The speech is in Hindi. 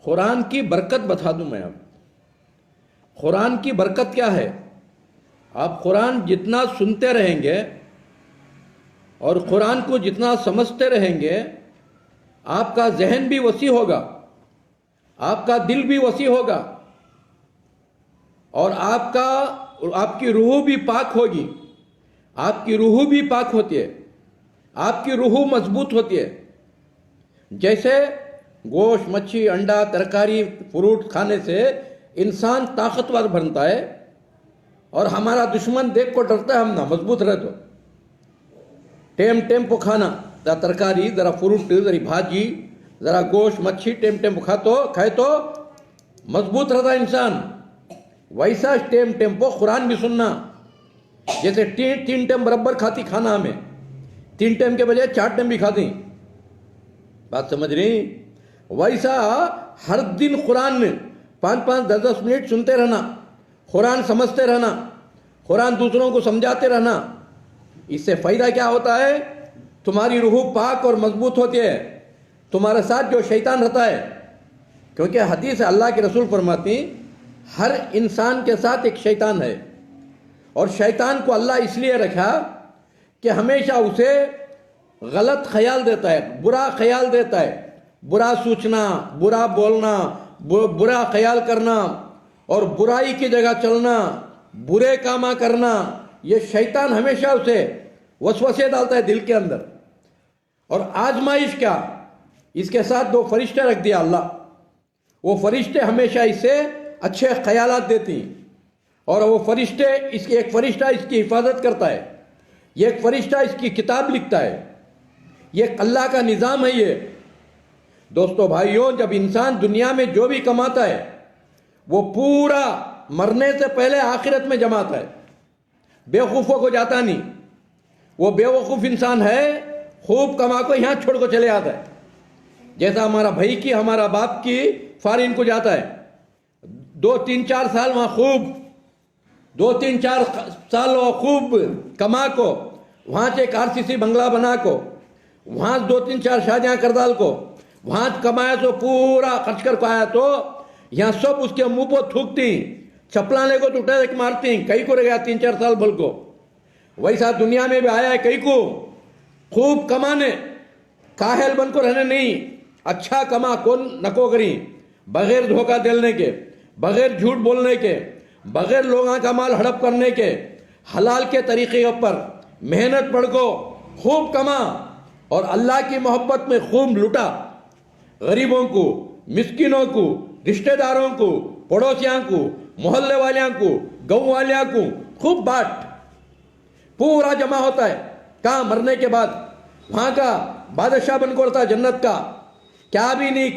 कुरान की बरकत बता दूं मैं अब। कुरान की बरकत क्या है? आप कुरान जितना सुनते रहेंगे और कुरान को जितना समझते रहेंगे, आपका जहन भी वसी होगा, आपका दिल भी वसी होगा और आपकी रूह भी पाक होगी। आपकी रूह भी पाक होती है, आपकी रूह मजबूत होती है। जैसे गोश्त, मच्छी, अंडा, तरकारी, फ्रूट खाने से इंसान ताकतवर बनता है और हमारा दुश्मन देख को डरता है, हम ना मजबूत रहे तो। टेम टेम को खाना, जरा तरकारी, जरा फ्रूट, जरा भाजी, जरा गोश्त, मच्छी टेम टेम खाए तो मजबूत रहता है इंसान। वैसा टेम टेम्पो कुरान भी सुनना। जैसे तीन टाइम बराबर खाती खाना, हमें 3 टाइम के बजाय 4 टाइम भी खाती, बात समझ रही? वैसा हर दिन कुरान में 5-5, 10-10 मिनट सुनते रहना, कुरान समझते रहना, कुरान दूसरों को समझाते रहना। इससे फायदा क्या होता है? तुम्हारी रूह पाक और मजबूत होती है। तुम्हारे साथ जो शैतान रहता है, क्योंकि हदीस अल्लाह के रसूल फरमाती, हर इंसान के साथ एक शैतान है और शैतान को अल्लाह इसलिए रखा कि हमेशा उसे गलत ख्याल देता है, बुरा ख्याल देता है, बुरा सोचना, बुरा बोलना, बुरा ख्याल करना और बुराई की जगह चलना, बुरे कामा करना। ये शैतान हमेशा उसे वसवसे डालता है दिल के अंदर। और आजमाइश क्या, इसके साथ 2 फरिश्ते रख दिया अल्लाह। वो फरिश्ते हमेशा इसे अच्छे ख्यालात देती और वो फरिश्ते, एक फरिश्ता इसकी हिफाजत करता है, एक फरिश्ता इसकी किताब लिखता है। ये अल्लाह का निज़ाम है ये। दोस्तों भाइयों, जब इंसान दुनिया में जो भी कमाता है वो पूरा मरने से पहले आखिरत में जमाता है, बेवकूफ़ों को जाता नहीं। वो बेवकूफ़ इंसान है, खूब कमा को यहाँ छोड़ को चले आता है। जैसा हमारा भाई की, हमारा बाप की फॉरेन को जाता है, 2-3-4 साल वहाँ खूब 2-3-4 साल खूब कमा को, वहाँ से एक RCC बंगला बना को, वहाँ 2-3-4 शादियाँ कर डाल को, वहाँ कमाया तो पूरा खर्च कर को आया, तो यहाँ सब उसके मुंह पर थूकती, चपलाने को तो उठा के मारती, कई को रह गया 3-4 साल बोल को। वैसा दुनिया में भी आया है कई को, खूब कमाने, काहेल बन को रहने नहीं, अच्छा कमा कौन नको करी, बगैर धोखा देने के, बगैर झूठ बोलने के, बगैर लोगों का माल हड़प करने के, हलाल के तरीके पर मेहनत पढ़ को खूब कमा और अल्लाह की मोहब्बत में खूब लुटा। गरीबों को, मिस्किनों को, रिश्तेदारों को, पड़ोसियों को, मोहल्ले वालियों को, गाँव वालियों को खूब बांट। पूरा जमा होता है। कहाँ? मरने के बाद। वहाँ का बादशाह बनकर रहता जन्नत का, क्या भी नहीं।